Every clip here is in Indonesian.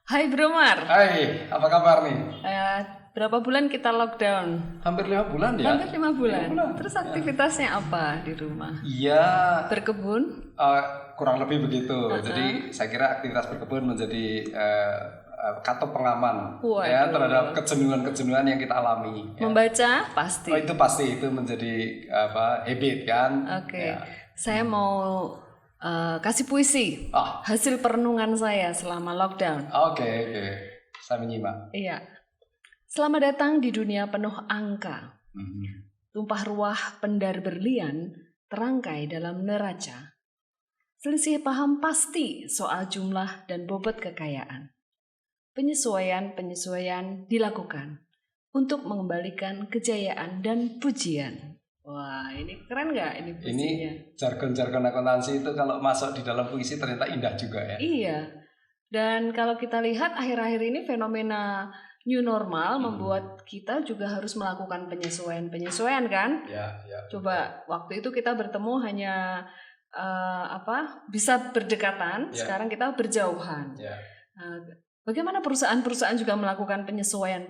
Hai Bro Mar, Hai, apa kabar nih? Eh, berapa bulan kita lockdown? Hampir 5 bulan ya? Hampir 5 bulan. 5 bulan. Terus aktivitasnya apa di rumah? Iya, Berkebun? eh, kurang lebih begitu. Jadi saya kira aktivitas berkebun menjadi katup pengaman ya Waduh. terhadap kejenuhan-kejenuhan yang kita alami. Ya. Membaca? Pasti. Oh, itu pasti itu menjadi habit kan? Oke, Ya. saya mau kasih puisi Ah, hasil perenungan saya selama lockdown. oke. Saya menyimak. Iya. Selamat datang di dunia penuh angka. Mhm. Tumpah ruah pendar berlian terangkai dalam neraca. Selisih paham pasti soal jumlah dan bobot kekayaan. Penyesuaian dilakukan untuk mengembalikan kejayaan dan pujian. Wah, ini keren nggak ini Ini puisinya? jargon-jargon akuntansi itu kalau masuk di dalam puisi ternyata indah juga ya. Iya. Dan kalau kita lihat akhir-akhir ini fenomena new normal membuat kita juga harus melakukan penyesuaian kan? Ya. Coba waktu itu kita bertemu hanya bisa berdekatan, Ya. sekarang kita berjauhan. Ya. Bagaimana perusahaan-perusahaan juga melakukan penyesuaian?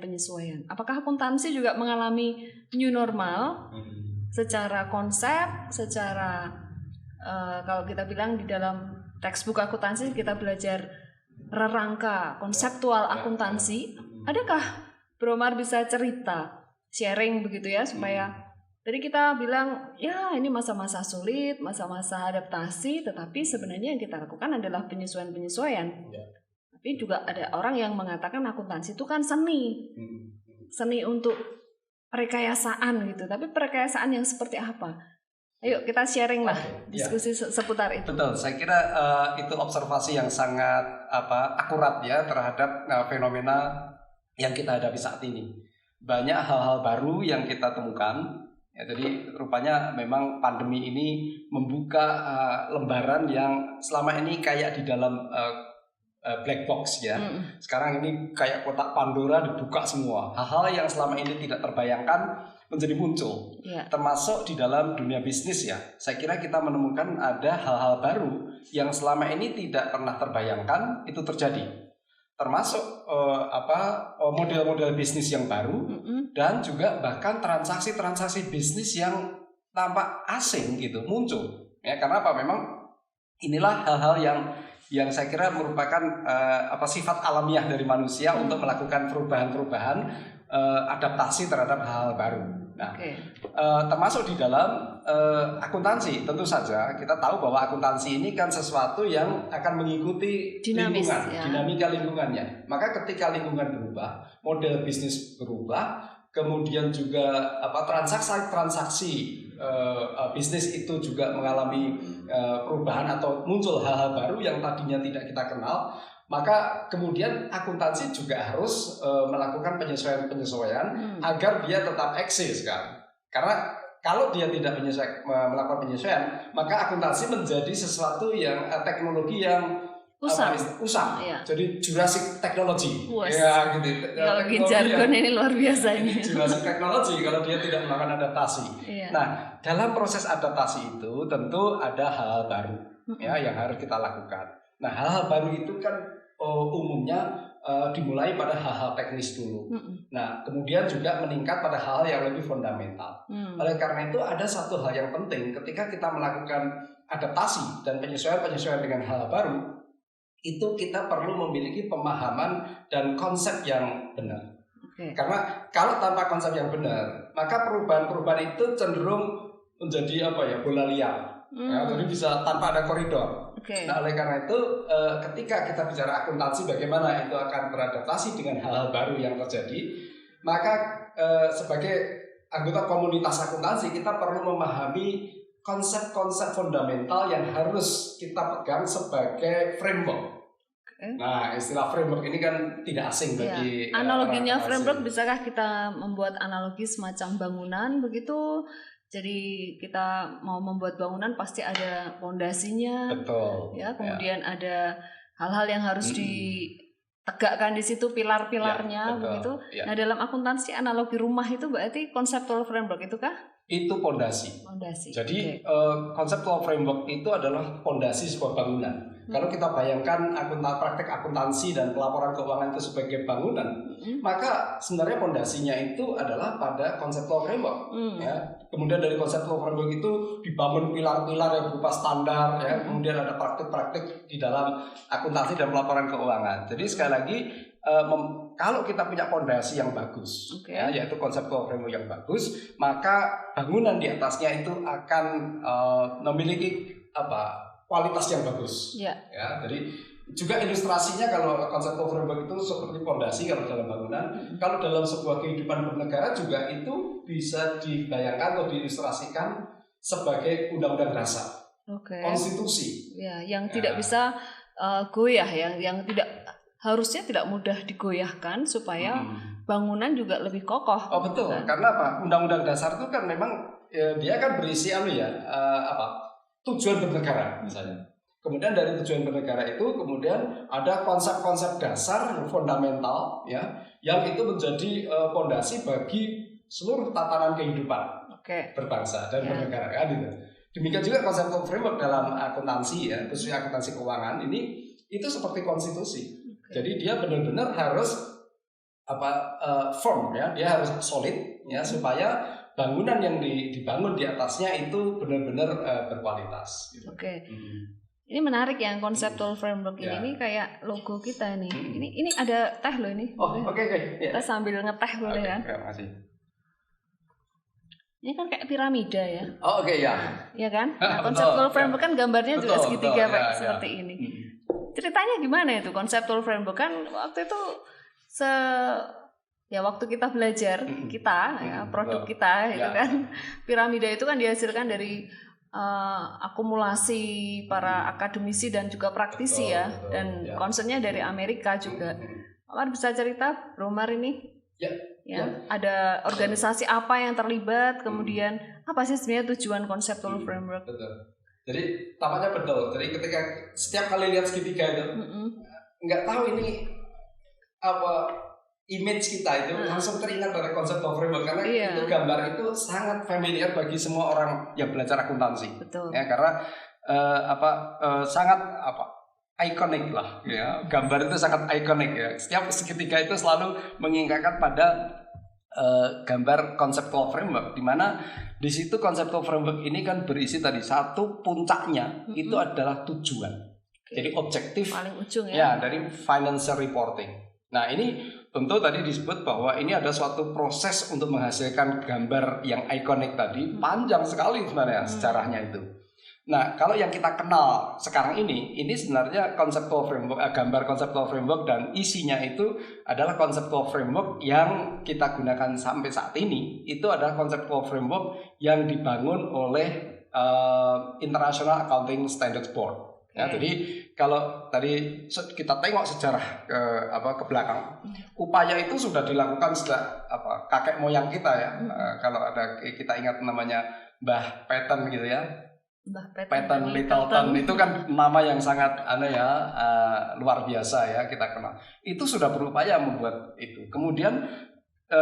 Apakah akuntansi juga mengalami new normal secara konsep, secara kalau kita bilang di dalam textbook akuntansi kita belajar rangka konseptual akuntansi. Adakah Bro Mar bisa cerita, sharing begitu ya supaya tadi kita bilang ya ini masa-masa sulit, masa-masa adaptasi, tetapi sebenarnya yang kita lakukan adalah penyesuaian. Ya. Tapi juga ada orang yang mengatakan akuntansi itu kan seni untuk perekayasaan gitu. Tapi perekayasaan yang seperti apa? Ayo kita sharing lah, diskusi seputar itu. Betul, saya kira itu observasi yang sangat akurat ya terhadap fenomena yang kita hadapi saat ini. Banyak hal-hal baru yang kita temukan. Ya, jadi rupanya memang pandemi ini membuka lembaran yang selama ini kayak di dalam black box ya. Sekarang ini kayak kotak Pandora dibuka semua. Hal-hal yang selama ini tidak terbayangkan menjadi muncul. Ya. Termasuk di dalam dunia bisnis ya. Saya kira kita menemukan ada hal-hal baru yang selama ini tidak pernah terbayangkan itu terjadi. Termasuk model-model bisnis yang baru dan juga bahkan transaksi-transaksi bisnis yang tampak asing gitu muncul. Ya, karena apa? Memang inilah hal-hal yang saya kira merupakan sifat alamiah dari manusia untuk melakukan perubahan-perubahan adaptasi terhadap hal-hal baru. Nah, termasuk di dalam akuntansi, tentu saja kita tahu bahwa akuntansi ini kan sesuatu yang akan mengikuti Dinamis, lingkungan, ya. dinamika lingkungannya. Maka ketika lingkungan berubah, model bisnis berubah, kemudian juga transaksi bisnis itu juga mengalami perubahan atau muncul hal-hal baru yang tadinya tidak kita kenal, maka kemudian akuntansi juga harus melakukan penyesuaian agar dia tetap eksis kan. Karena kalau dia tidak melakukan penyesuaian, maka akuntansi menjadi sesuatu yang teknologi yang usang. Ya. Jadi Jurassic technology. Puas. Ya gitu. Kalau jargon ini luar biasa ini. Jurassic technology kalau dia tidak melakukan adaptasi. Iya. Nah, dalam proses adaptasi itu tentu ada hal-hal baru ya yang harus kita lakukan. Nah, hal-hal baru itu kan umumnya dimulai pada hal-hal teknis dulu. Nah, kemudian juga meningkat pada hal-hal yang lebih fundamental. Oleh karena itu ada satu hal yang penting ketika kita melakukan adaptasi dan penyesuaian dengan hal baru, itu kita perlu memiliki pemahaman dan konsep yang benar. Karena kalau tanpa konsep yang benar, maka perubahan-perubahan itu cenderung menjadi bola liar. Ya, jadi bisa tanpa ada koridor. Nah, oleh karena itu ketika kita bicara akuntansi bagaimana itu akan beradaptasi dengan hal-hal baru yang terjadi, maka sebagai anggota komunitas akuntansi kita perlu memahami konsep-konsep fundamental yang harus kita pegang sebagai framework. Nah, istilah framework ini kan tidak asing bagi analoginya framework, bisakah kita membuat analogi semacam bangunan begitu? Jadi kita mau membuat bangunan pasti ada fondasinya. Betul. Ya, kemudian ada hal-hal yang harus tegakkan di situ pilar-pilarnya, begitu. Ya. Nah, dalam akuntansi analogi rumah itu berarti conceptual framework itu kah? Itu pondasi. Jadi conceptual framework itu adalah pondasi sebuah bangunan. Kalau kita bayangkan praktek akuntansi dan pelaporan keuangan itu sebagai bangunan, maka sebenarnya pondasinya itu adalah pada conceptual framework. Ya. Kemudian dari conceptual framework itu dibangun pilar-pilar yang berupa standar, ya. Kemudian ada praktik-praktik di dalam akuntansi dan pelaporan keuangan. Jadi sekali lagi, kalau kita punya pondasi yang bagus, ya, yaitu conceptual framework yang bagus, maka bangunan di atasnya itu akan memiliki kualitas yang bagus. Ya, jadi juga ilustrasinya kalau conceptual framework itu seperti pondasi kalau dalam bangunan, kalau dalam sebuah kehidupan bernegara juga itu bisa dibayangkan atau diilustrasikan sebagai undang-undang dasar, konstitusi. Ya, yang tidak bisa goyah, yang harusnya tidak mudah digoyahkan supaya bangunan juga lebih kokoh. Oh betul, kan? Karena apa? Undang-undang dasar itu kan memang dia kan berisi tujuan bernegara misalnya. Kemudian dari tujuan bernegara itu kemudian ada konsep-konsep dasar yang fundamental, ya, yang itu menjadi pondasi bagi seluruh tatanan kehidupan berbangsa dan bernegara, kan gitu. Demikian juga konsep framework dalam akuntansi, ya, khususnya akuntansi keuangan ini itu seperti konstitusi. Jadi dia benar-benar harus firm, ya, dia harus solid, ya, supaya bangunan yang dibangun di atasnya itu benar-benar berkualitas. Gitu. Ini menarik ya conceptual framework ini. Ini kayak logo kita nih. Ini ada teh loh ini. Oh, oke. Kita sambil ngeteh boleh kan? Terima kasih. Ini kan kayak piramida ya. Oh, ya. Iya kan? Nah, conceptual framework kan gambarnya juga segitiga seperti ini. Ceritanya gimana itu conceptual framework? Kan waktu itu waktu kita belajar produk kita itu kan piramida itu kan dihasilkan dari akumulasi para akademisi dan juga praktisi, dan concernnya dari Amerika juga. Pak bisa cerita Romar ini? Ada organisasi apa yang terlibat, kemudian apa sih sebenarnya tujuan conceptual framework? Betul. Jadi tampaknya betul. Jadi ketika setiap kali lihat segitiga itu nggak tahu ini image kita itu langsung teringat pada conceptual framework karena itu gambar itu sangat familiar bagi semua orang yang belajar akuntansi. Betul. Ya, karena sangat ikonik lah, ya. Gambar itu sangat ikonik, ya. Setiap segitiga itu selalu mengingatkan pada gambar conceptual framework, di mana di situ conceptual framework ini kan berisi tadi satu puncaknya itu adalah tujuan. Jadi objektif paling ujung dari financial reporting. Nah, ini tentu tadi disebut bahwa ini ada suatu proses untuk menghasilkan gambar yang ikonik tadi, panjang sekali sebenarnya sejarahnya itu. Nah, kalau yang kita kenal sekarang ini sebenarnya conceptual framework, gambar conceptual framework dan isinya itu adalah conceptual framework yang kita gunakan sampai saat ini. Itu adalah conceptual framework yang dibangun oleh International Accounting Standards Board. Ya, jadi kalau tadi kita tengok sejarah ke belakang, upaya itu sudah dilakukan sejak kakek moyang kita, ya. Kalau ada kita ingat namanya Mbah Paton gitu, ya. Paton Littleton itu kan nama yang sangat luar biasa, ya, kita kenal. Itu sudah berupaya membuat itu. Kemudian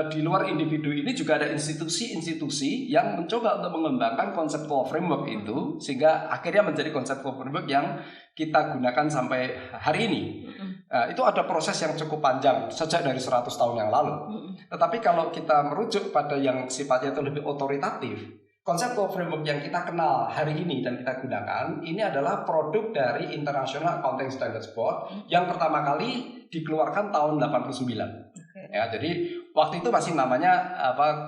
di luar individu ini juga ada institusi-institusi yang mencoba untuk mengembangkan conceptual framework itu sehingga akhirnya menjadi conceptual framework yang kita gunakan sampai hari ini. Itu ada proses yang cukup panjang sejak dari 100 tahun yang lalu. Tetapi kalau kita merujuk pada yang sifatnya itu lebih otoritatif, conceptual framework yang kita kenal hari ini dan kita gunakan ini adalah produk dari International Accounting Standards Board yang pertama kali dikeluarkan tahun 89. Ya, jadi waktu itu masih namanya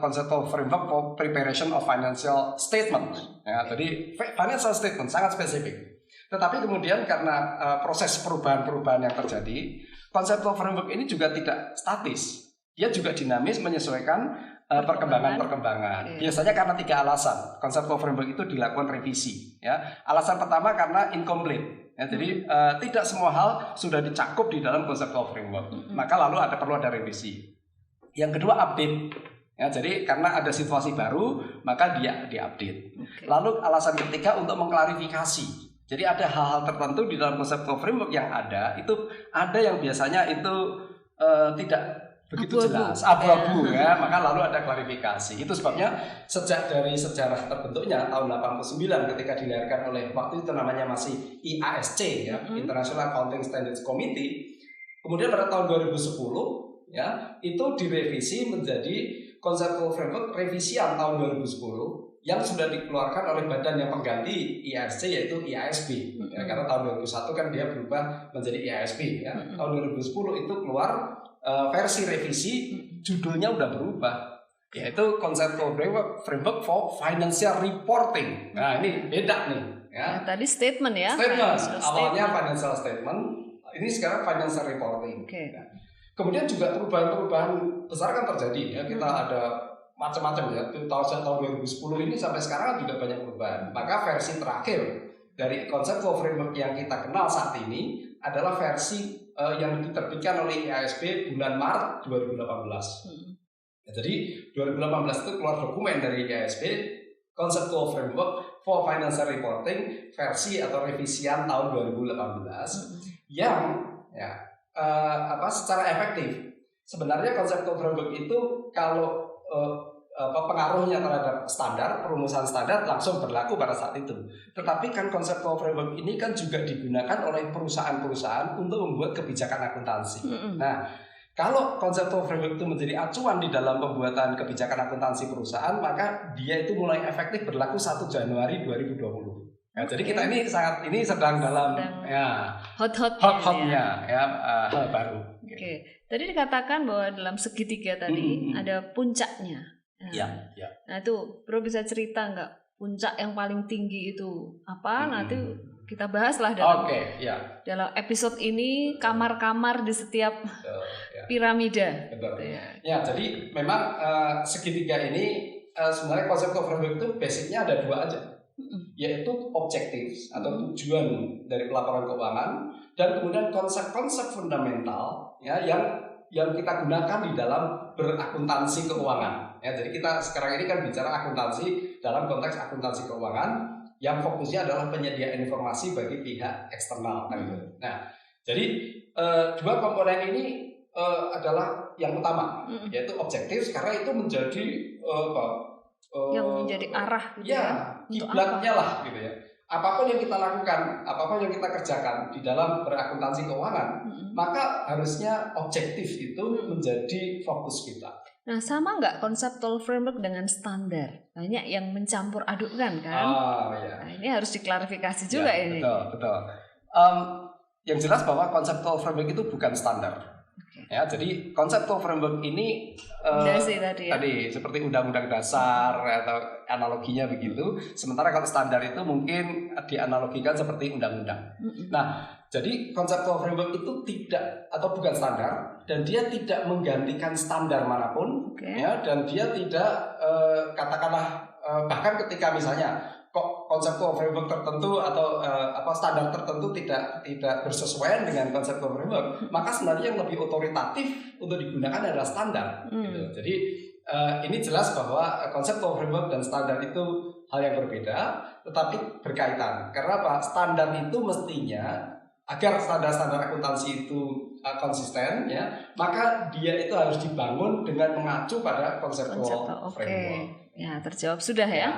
conceptual framework for preparation of financial statement. Ya, jadi financial statement sangat spesifik. Tetapi kemudian karena proses perubahan-perubahan yang terjadi, conceptual framework ini juga tidak statis. Dia juga dinamis menyesuaikan perkembangan-perkembangan. Biasanya karena 3 alasan. Conceptual framework itu dilakukan revisi. Ya. Alasan pertama karena incomplete. Ya, jadi tidak semua hal sudah dicakup di dalam conceptual framework. Maka lalu perlu ada revisi. Yang kedua update. Ya, jadi karena ada situasi baru, maka dia diupdate. Lalu alasan ketiga untuk mengklarifikasi. Jadi ada hal-hal tertentu di dalam conceptual framework yang ada yang biasanya itu tidak begitu jelas, abu-abu ya, maka lalu ada klarifikasi. Itu sebabnya sejak dari sejarah terbentuknya tahun 89 ketika dilahirkan oleh waktu itu namanya masih IASC ya, International Accounting Standards Committee. Kemudian pada tahun 2010 ya, itu direvisi menjadi conceptual framework revisian tahun 2010 yang sudah dikeluarkan oleh badan yang pengganti IASC yaitu IASB. Ya, karena tahun 2001 kan dia berubah menjadi IASB ya. Tahun 2010 itu keluar versi revisi, judulnya udah berubah, yaitu Conceptual Framework for Financial Reporting. Nah ini beda nih ya. Tadi statement ya. Awalnya financial statement, ini sekarang financial reporting. Nah, kemudian juga perubahan-perubahan besar kan terjadi ya. Kita ada macam-macam ya. Tahun 2010 ini sampai sekarang juga banyak perubahan. Maka versi terakhir dari Conceptual Framework yang kita kenal saat ini adalah versi yang diterbitkan oleh IASB bulan Maret 2018. Ya, jadi 2018 itu keluar dokumen dari IASB Conceptual Framework for Financial Reporting versi atau revisian tahun 2018 yang ya secara efektif sebenarnya Conceptual Framework itu kalau pengaruhnya terhadap perumusan standar langsung berlaku pada saat itu. Tetapi kan Conceptual Framework ini kan juga digunakan oleh perusahaan-perusahaan untuk membuat kebijakan akuntansi. Nah, kalau Conceptual Framework itu menjadi acuan di dalam pembuatan kebijakan akuntansi perusahaan, maka dia itu mulai efektif berlaku 1 Januari 2020. Ya, jadi kita ini sedang dalam ya hot-hotnya ya, hal baru. Oke. Tadi dikatakan bahwa dalam segitiga tadi ada puncaknya. Nah itu Bro bisa cerita nggak puncak yang paling tinggi itu apa? Nanti kita bahaslah dalam episode ini kamar-kamar di setiap piramida. Ya, jadi memang segitiga ini sebenarnya Conceptual Framework itu basicnya ada 2 aja, yaitu objektif atau tujuan dari pelaporan keuangan dan kemudian konsep-konsep fundamental ya yang kita gunakan di dalam berakuntansi keuangan. Ya, jadi kita sekarang ini kan bicara akuntansi dalam konteks akuntansi keuangan yang fokusnya adalah penyediaan informasi bagi pihak eksternal. Nah, jadi 2 komponen ini adalah yang utama, yaitu objektif karena itu menjadi yang menjadi arah gitu kiblatnya lah gitu ya. Apapun yang kita lakukan, apapun yang kita kerjakan di dalam berakuntansi keuangan, maka harusnya objektif itu menjadi fokus kita. Nah, sama nggak Conceptual Framework dengan standar? Banyak yang mencampur adukkan kan? Nah, ini harus diklarifikasi juga ini. Betul. Yang jelas bahwa Conceptual Framework itu bukan standar. Ya, jadi Conceptual Framework ini tadi seperti undang-undang dasar atau analoginya begitu. Sementara kalau standar itu mungkin dianalogikan seperti undang-undang. Nah, jadi Conceptual Framework itu tidak atau bukan standar dan dia tidak menggantikan standar manapun, ya, dan dia tidak katakanlah bahkan ketika misalnya kok Conceptual Framework tertentu atau standar tertentu tidak bersesuaian dengan Conceptual Framework, maka sebenarnya yang lebih otoritatif untuk digunakan adalah standar. Gitu. Jadi ini jelas bahwa Conceptual Framework dan standar itu hal yang berbeda, tetapi berkaitan. Karena apa? Standar itu mestinya agar standar-standar akuntansi itu konsisten, ya, maka dia itu harus dibangun dengan mengacu pada Conceptual Framework. Ya, terjawab sudah ya.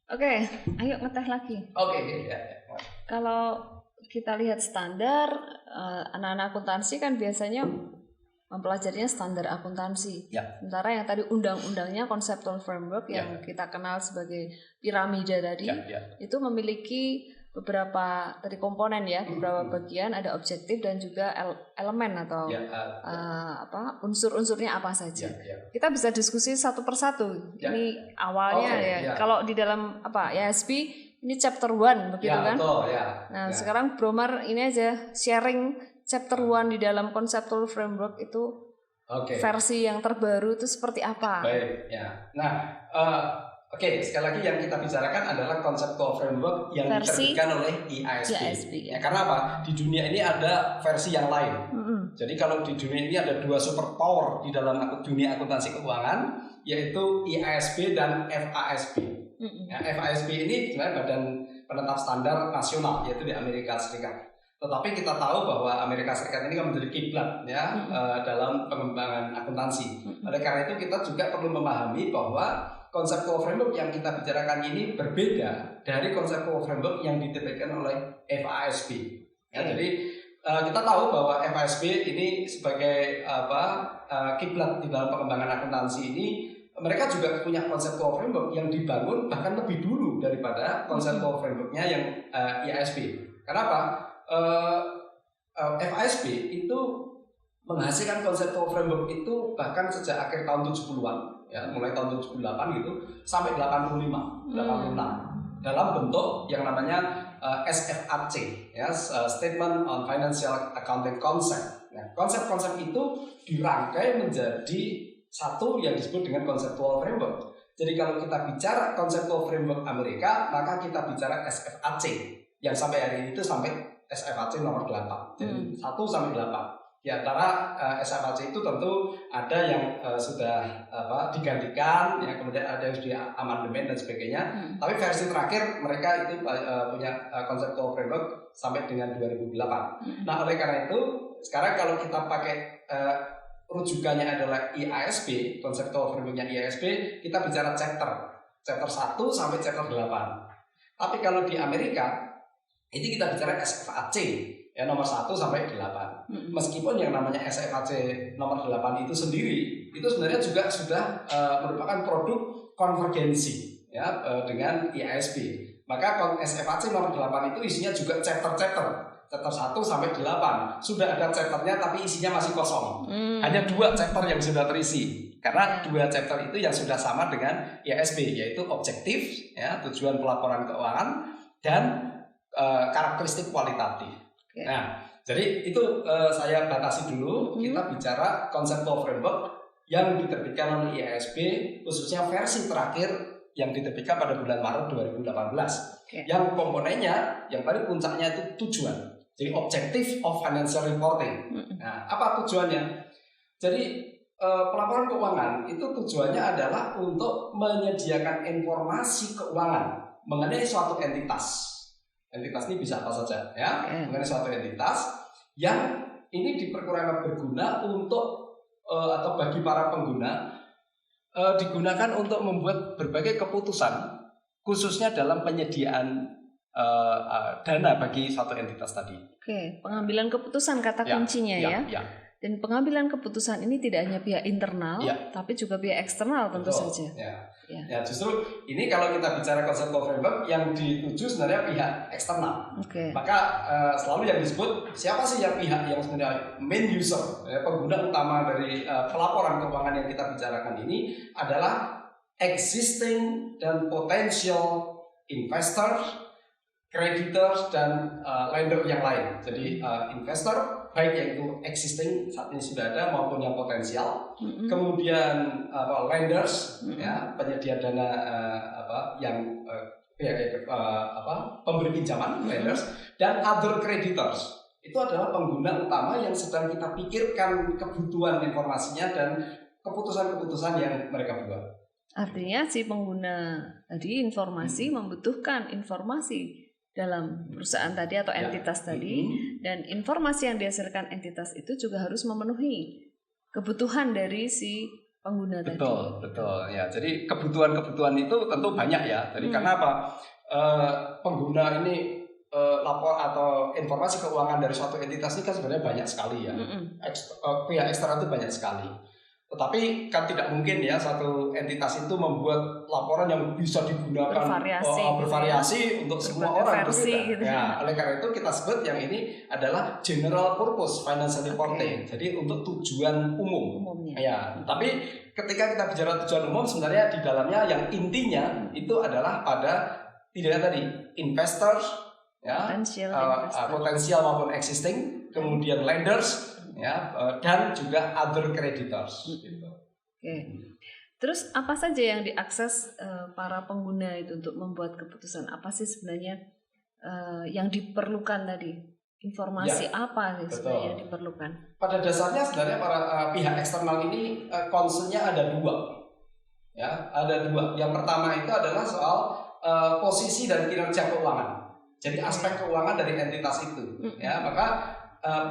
Oke, ayo ngeteh lagi. Kalau kita lihat standar, anak-anak akuntansi kan biasanya mempelajarinya standar akuntansi. Sementara yang tadi undang-undangnya Conceptual Framework yang kita kenal sebagai piramida tadi, itu memiliki beberapa tadi komponen ya, beberapa bagian, ada objektif dan juga elemen atau unsur-unsurnya apa saja. Kita bisa diskusi satu persatu. Ini awalnya kalau di dalam IASB ini chapter 1 begitu kan? Sekarang Bromar ini aja sharing chapter 1 di dalam Conceptual Framework itu versi yang terbaru itu seperti apa? Baik, ya. Nah, sekali lagi yang kita bicarakan adalah Conceptual Framework yang diterbitkan oleh IASB. Karena apa? Di dunia ini ada versi yang lain. Jadi kalau di dunia ini ada 2 superpower di dalam dunia akuntansi keuangan, yaitu IASB dan FASB. FASB ini sebenarnya Badan penetap standar nasional, yaitu di Amerika Serikat. Tetapi kita tahu bahwa Amerika Serikat ini kan menjadi kiblat ya dalam pengembangan akuntansi. Oleh karena itu kita juga perlu memahami bahwa conceptual framework yang kita bicarakan ini berbeda dari conceptual framework yang diterbitkan oleh FASB. Ya, jadi kita tahu bahwa FASB ini sebagai kiblat di dalam pengembangan akuntansi ini, mereka juga punya conceptual framework yang dibangun bahkan lebih dulu daripada conceptual frameworknya yang IASB. Kenapa? FASB itu menghasilkan conceptual framework itu bahkan sejak akhir tahun 70-an ya, mulai tahun 78 gitu sampai 86 dalam bentuk yang namanya SFAC ya, Statement on Financial Accounting Concept. Nah, konsep-konsep itu dirangkai menjadi satu yang disebut dengan conceptual framework. Jadi kalau kita bicara conceptual framework Amerika, maka kita bicara SFAC yang sampai hari ini itu sampai SFAC nomor 8. Jadi 1 sampai 8. Di antara SFAC itu tentu ada yang sudah digantikan, ya, kemudian ada yang sudah amandemen dan sebagainya. Tapi versi terakhir mereka itu punya conceptual framework sampai dengan 2008. Nah, oleh karena itu sekarang kalau kita pakai rujukannya adalah IASB, conceptual frameworknya IASB, kita bicara chapter 1 sampai chapter 8. Tapi kalau di Amerika itu kita bicara SFAC ya, nomor 1 sampai 8. Meskipun yang namanya SFAC nomor 8 itu sendiri itu sebenarnya juga sudah merupakan produk konvergensi ya dengan IASB. Maka SFAC nomor 8 itu isinya juga chapter 1 sampai 8. Sudah ada chapternya tapi isinya masih kosong. Hanya 2 chapter yang sudah terisi. Karena 2 chapter itu yang sudah sama dengan IASB, yaitu objektif ya, tujuan pelaporan keuangan, dan karakteristik kualitatif. Nah, jadi itu saya batasi dulu. Kita bicara conceptual framework yang diterbitkan oleh IASB, khususnya versi terakhir yang diterbitkan pada bulan Maret 2018. Yang komponennya, yang paling puncaknya itu tujuan. Jadi objective of financial reporting. Nah, apa tujuannya? Jadi pelaporan keuangan itu tujuannya adalah untuk menyediakan informasi keuangan mengenai suatu entitas. Entitas ini bisa apa saja ya, mengenai suatu entitas yang ini diperkirakan berguna untuk atau bagi para pengguna digunakan untuk membuat berbagai keputusan, khususnya dalam penyediaan dana bagi suatu entitas tadi. Pengambilan keputusan kata kuncinya ya. Dan pengambilan keputusan ini tidak hanya pihak internal, tapi juga pihak eksternal tentu saja. Ya, justru ini kalau kita bicara conceptual framework yang dituju sebenarnya pihak eksternal. Maka selalu yang disebut siapa sih yang pihak yang sebenarnya main user, pengguna utama dari pelaporan keuangan yang kita bicarakan ini adalah existing dan potential investor, creditors, dan lender yang lain. Jadi investor baik yang itu existing saat ini sudah ada maupun yang potensial, kemudian lenders ya, penyedia dana yang pemberi pinjaman lenders, dan other creditors itu adalah pengguna utama yang sedang kita pikirkan kebutuhan informasinya dan keputusan-keputusan yang mereka buat. Artinya si pengguna tadi informasi membutuhkan informasi dalam perusahaan tadi atau entitas tadi, dan informasi yang dihasilkan entitas itu juga harus memenuhi kebutuhan dari si pengguna tadi. Betul ya. Jadi kebutuhan itu tentu banyak ya. Jadi karena apa? Pengguna ini lapor atau informasi keuangan dari suatu entitas ini kan sebenarnya banyak sekali ya. Pihak eksternal itu banyak sekali. Tetapi kan tidak mungkin ya satu entitas itu membuat laporan yang bisa digunakan bervariasi untuk semua orang gitu. Ya, oleh karena itu kita sebut yang ini adalah general purpose financial reporting. Jadi untuk tujuan umum. Ya, tapi ketika kita bicara tujuan umum sebenarnya di dalamnya yang intinya itu adalah pada tidak tadi investors ya, potensial maupun existing, kemudian lenders ya, dan juga other creditors. Terus apa saja yang diakses para pengguna itu untuk membuat keputusan? Apa sih sebenarnya yang diperlukan tadi? Informasi apa sih sebenarnya yang diperlukan? Pada dasarnya sebenarnya para pihak eksternal ini concern-nya ada 2. Ya, ada 2. Yang pertama itu adalah soal posisi dan kinerja keuangan. Jadi aspek keuangan dari entitas itu, ya maka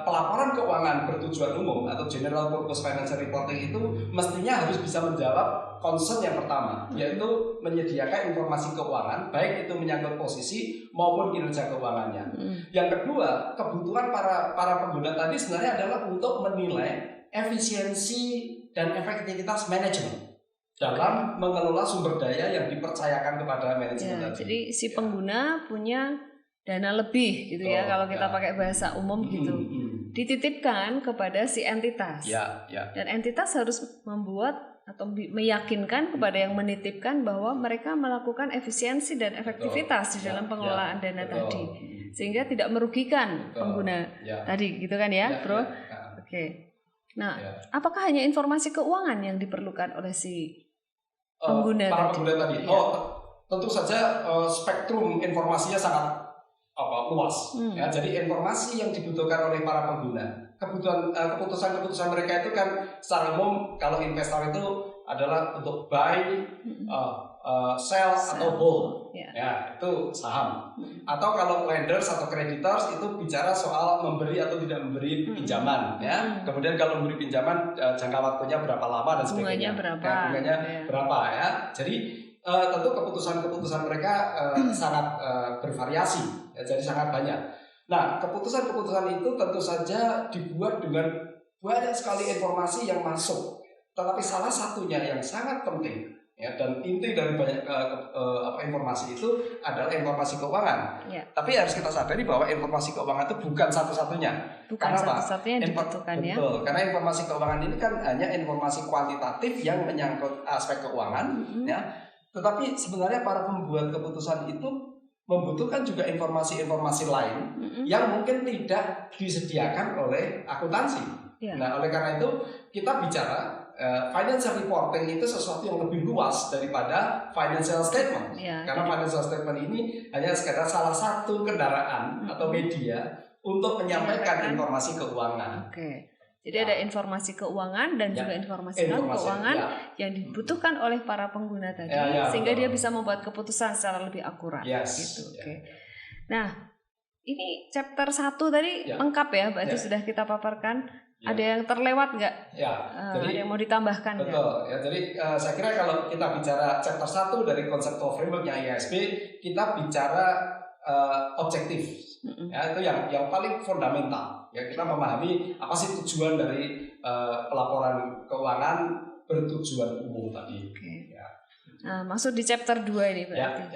pelaporan keuangan bertujuan umum atau general purpose financial reporting itu mestinya harus bisa menjawab concern yang pertama, yaitu menyediakan informasi keuangan, baik itu menyangkut posisi maupun kinerja keuangannya. Yang kedua, kebutuhan para pengguna tadi sebenarnya adalah untuk menilai efisiensi dan efektivitas manajemen dalam mengelola sumber daya yang dipercayakan kepada manajemen tadi. Jadi si pengguna punya dana lebih gitu ya, kalau kita pakai bahasa umum gitu, dititipkan kepada si entitas. Dan entitas harus membuat atau meyakinkan kepada yang menitipkan bahwa mereka melakukan efisiensi dan efektivitas di dalam pengelolaan dana tadi, sehingga tidak merugikan pengguna tadi, gitu kan ya, Bro? Oke. Nah, apakah hanya informasi keuangan yang diperlukan oleh si pengguna para pengguna tadi? Tentu saja spektrum informasinya sangat luas. Ya, jadi informasi yang dibutuhkan oleh para pengguna, keputusan-keputusan mereka itu kan secara umum kalau investor itu adalah untuk buy, sell atau hold, ya itu saham. Atau kalau lenders atau creditors itu bicara soal memberi atau tidak memberi pinjaman, ya. Kemudian kalau memberi pinjaman jangka waktunya berapa lama dan sebagainya. Bunganya berapa ya. Jadi tentu keputusan-keputusan mereka sangat bervariasi. Jadi sangat banyak. Nah, keputusan-keputusan itu tentu saja dibuat dengan banyak sekali informasi yang masuk. Tetapi salah satunya yang sangat penting, ya, dan inti dari banyak informasi itu adalah informasi keuangan. Tapi harus kita sadari bahwa informasi keuangan itu bukan satu-satunya. Karena satu-satunya yang dibutuhkan, ya. Betul, karena informasi keuangan ini kan hanya informasi kuantitatif yang menyangkut aspek keuangan, ya. Tetapi sebenarnya para pembuat keputusan itu membutuhkan juga informasi-informasi lain yang mungkin tidak disediakan oleh akuntansi. Nah, oleh karena itu kita bicara financial reporting itu sesuatu yang lebih luas daripada financial statement. Karena financial statement ini hanya sekedar salah satu kendaraan atau media untuk menyampaikan informasi keuangan. Jadi ada informasi keuangan dan juga informasi non-keuangan yang dibutuhkan oleh para pengguna tadi, sehingga dia bisa membuat keputusan secara lebih akurat. Gitu. Nah, ini chapter 1 tadi lengkap ya, berarti sudah kita paparkan. Ada yang terlewat nggak? Ada yang mau ditambahkan? Betul. Ya, jadi saya kira kalau kita bicara chapter 1 dari conceptual frameworknya IASB, kita bicara objektif. Ya, itu yang paling fundamental. Ya, kita memahami apa sih tujuan dari pelaporan keuangan bertujuan umum tadi. Nah, masuk di chapter 2 ini berarti.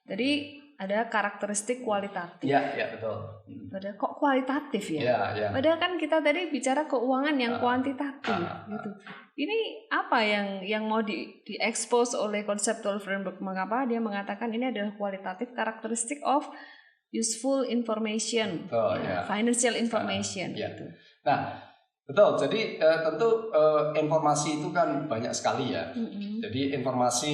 Jadi ada karakteristik kualitatif. Betul. Padahal kok kualitatif ya? Padahal kan kita tadi bicara keuangan yang kuantitatif gitu. Ini apa yang mau di-expose oleh conceptual framework? Mengapa dia mengatakan ini adalah kualitatif, karakteristik of useful information, financial information gitu. Nah, betul. Jadi tentu informasi itu kan banyak sekali ya. Jadi informasi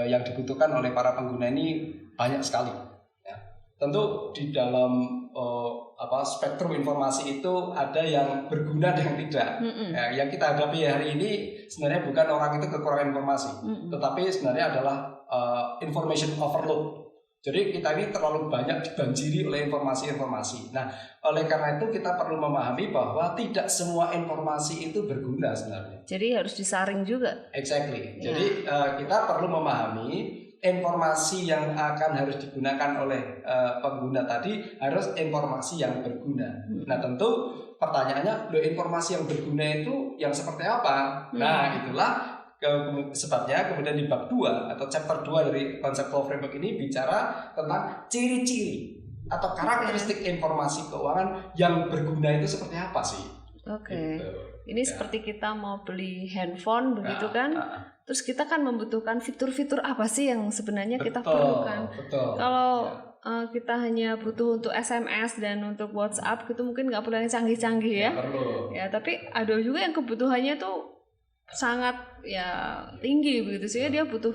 yang dibutuhkan oleh para pengguna ini banyak sekali. Ya. Tentu di dalam spektrum informasi itu ada yang berguna dan yang tidak. Yang kita hadapi hari ini sebenarnya bukan orang itu kekurangan informasi, tetapi sebenarnya adalah information overload. Jadi kita ini terlalu banyak dibanjiri oleh informasi-informasi. Nah, oleh karena itu kita perlu memahami bahwa tidak semua informasi itu berguna sebenarnya. Jadi harus disaring juga. Exactly. Jadi kita perlu memahami informasi yang akan harus digunakan oleh pengguna tadi harus informasi yang berguna. Nah, tentu pertanyaannya, informasi yang berguna itu yang seperti apa? Nah, itulah sebabnya kemudian di bab 2 atau chapter 2 dari conceptual framework ini bicara tentang ciri-ciri atau karakteristik informasi keuangan yang berguna itu seperti apa sih? Gitu. Ini seperti kita mau beli handphone begitu kan? Terus kita kan membutuhkan fitur-fitur apa sih yang sebenarnya kita perlukan? Kalau kita hanya butuh untuk SMS dan untuk WhatsApp gitu mungkin nggak perlu yang canggih-canggih ya. Ya, tapi ada juga yang kebutuhannya tuh sangat tinggi begitu, sehingga dia butuh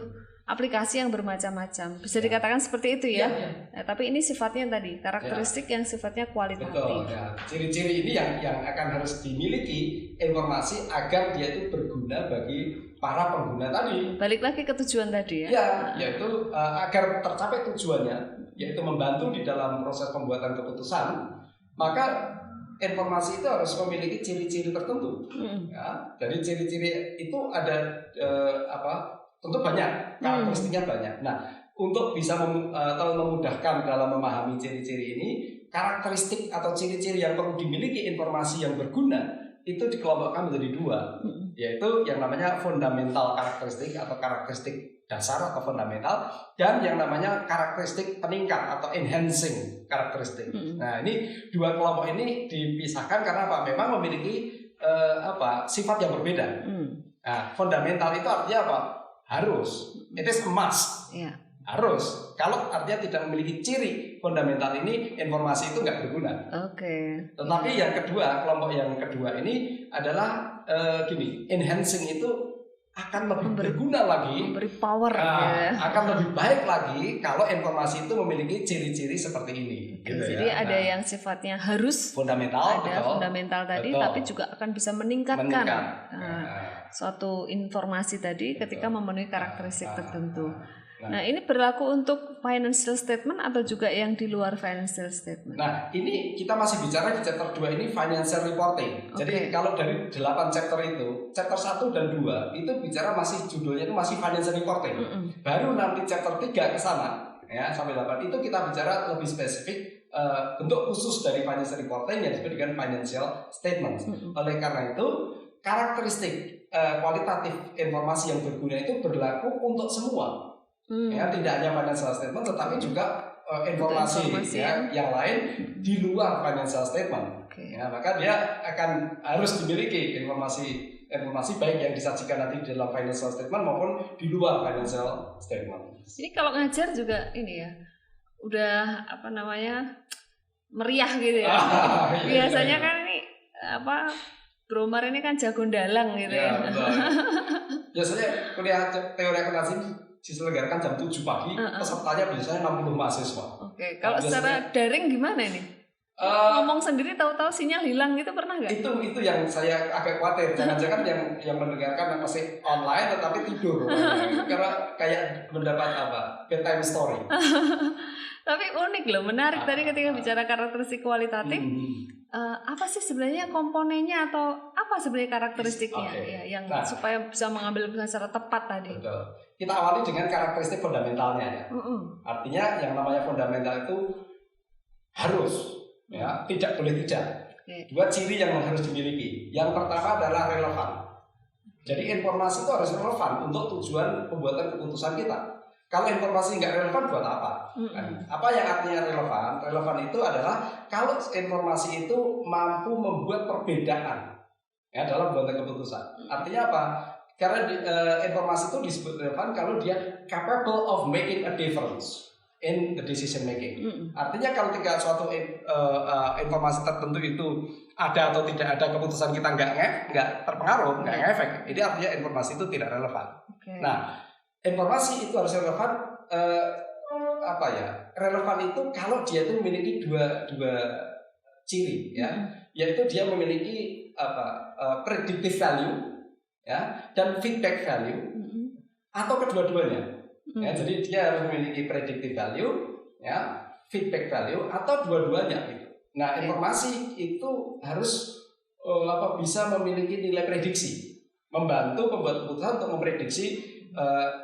aplikasi yang bermacam-macam. Bisa dikatakan seperti itu ya. Nah, tapi ini sifatnya tadi karakteristik yang sifatnya kualitatif. Betul. Ya. Ciri-ciri ini yang akan harus dimiliki informasi agar dia itu berguna bagi para pengguna tadi. Balik lagi ke tujuan tadi ya. Ya, yaitu agar tercapai tujuannya yaitu membantu di dalam proses pembuatan keputusan, maka informasi itu harus memiliki ciri-ciri tertentu. Ya, jadi ciri-ciri itu ada tentu banyak, karakteristiknya banyak. Nah, untuk bisa memudahkan dalam memahami ciri-ciri ini, karakteristik atau ciri-ciri yang perlu dimiliki informasi yang berguna itu dikelompokkan menjadi dua, yaitu yang namanya fundamental karakteristik atau karakteristik dasar atau fundamental, dan yang namanya karakteristik peningkat atau enhancing karakteristik. Nah, ini dua kelompok ini dipisahkan karena apa? Memang memiliki sifat yang berbeda. Nah, fundamental itu artinya apa? Harus. It is a must. Yeah. Harus. Kalau artinya tidak memiliki ciri fundamental ini, informasi itu nggak berguna. Oke. Tetapi yang kedua, kelompok yang kedua ini adalah enhancing itu akan lebih berguna lagi, memberi power, akan lebih baik lagi kalau informasi itu memiliki ciri-ciri seperti ini. Gitu jadi ya. Ada yang sifatnya harus fundamental, ada fundamental tadi, tapi juga akan bisa meningkatkan suatu informasi tadi ketika memenuhi karakteristik tertentu. Nah, ini berlaku untuk financial statement atau juga yang di luar financial statement? Nah, ini kita masih bicara di chapter 2 ini financial reporting. Jadi kalau dari 8 chapter itu, chapter 1 dan 2 itu bicara masih judulnya itu masih financial reporting. Baru nanti chapter 3 ke sana ya sampai 8 itu kita bicara lebih spesifik bentuk khusus dari financial reporting yang disebut dengan financial statement. Oleh karena itu, karakteristik kualitatif informasi yang berguna itu berlaku untuk semua. Ya, tidak hanya financial statement tetapi juga informasi yang lain di luar financial statement. Ya, maka dia akan harus dimiliki informasi baik yang disajikan nanti di dalam financial statement maupun di luar financial statement. Ini kalau ngajar juga ini ya, udah meriah gitu ya. Biasanya kan ini Bromar ini kan jago dalang gitu ya. Biasanya kuliah teori akuntansi diselenggarakan jam 7 pagi, pesertanya biasanya 60 mahasiswa. Oke, kalau secara daring gimana ini? Ngomong sendiri tahu-tahu sinyal hilang gitu pernah nggak? Itu yang saya agak khawatir. Jangan-jangan yang mendengarkan masih online tetapi tidur. Karena kayak mendapat bedtime story. Tapi unik loh, menarik tadi ketika bicara karakteristik kualitatif. Apa sih sebenarnya komponennya atau apa sebenarnya karakteristiknya yang supaya bisa mengambil keputusan secara tepat tadi? Betul. Kita awali dengan karakteristik fundamentalnya ya. Artinya yang namanya fundamental itu harus, ya, tidak boleh tidak. Dua ciri yang harus dimiliki. Yang pertama adalah relevan. Jadi informasi itu harus relevan untuk tujuan pembuatan keputusan kita. Kalau informasi nggak relevan buat apa? Apa yang artinya relevan? Relevan itu adalah kalau informasi itu mampu membuat perbedaan ya dalam pembuatan keputusan. Artinya apa? Karena informasi itu disebut relevan kalau dia capable of making a difference in the decision making. Artinya kalau ketika suatu informasi tertentu itu ada atau tidak ada keputusan kita nggak terpengaruh, nggak ngefek. Ini artinya informasi itu tidak relevan. Nah, informasi itu harus relevan. Relevan itu kalau dia itu memiliki dua ciri, ya, yaitu dia memiliki predictive value. Ya, dan feedback value atau kedua-duanya. Ya, jadi dia harus memiliki predictive value, ya, feedback value atau dua-duanya gitu. Nah, informasi itu harus bisa memiliki nilai prediksi, membantu pembuat keputusan untuk memprediksi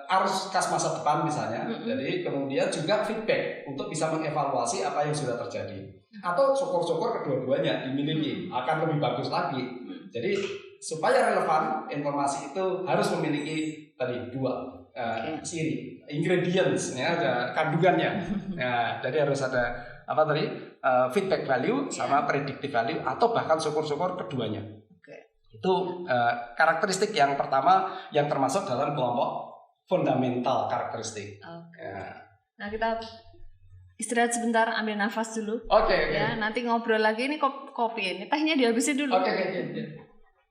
arus kas masa depan misalnya. Jadi kemudian juga feedback untuk bisa mengevaluasi apa yang sudah terjadi. Atau syukur-syukur kedua-duanya dimiliki, akan lebih bagus lagi. Jadi supaya relevan, informasi itu harus memiliki tadi dua ciri, ingredients, ya, ada kandungannya. Nah, jadi harus ada feedback value sama predictive value atau bahkan syukur-syukur keduanya. Itu karakteristik yang pertama yang termasuk dalam kelompok fundamental karakteristik. Nah, kita istirahat sebentar, ambil nafas dulu. Oke. Ya, nanti ngobrol lagi. Ini kopi ini tehnya dihabisin dulu. Oke.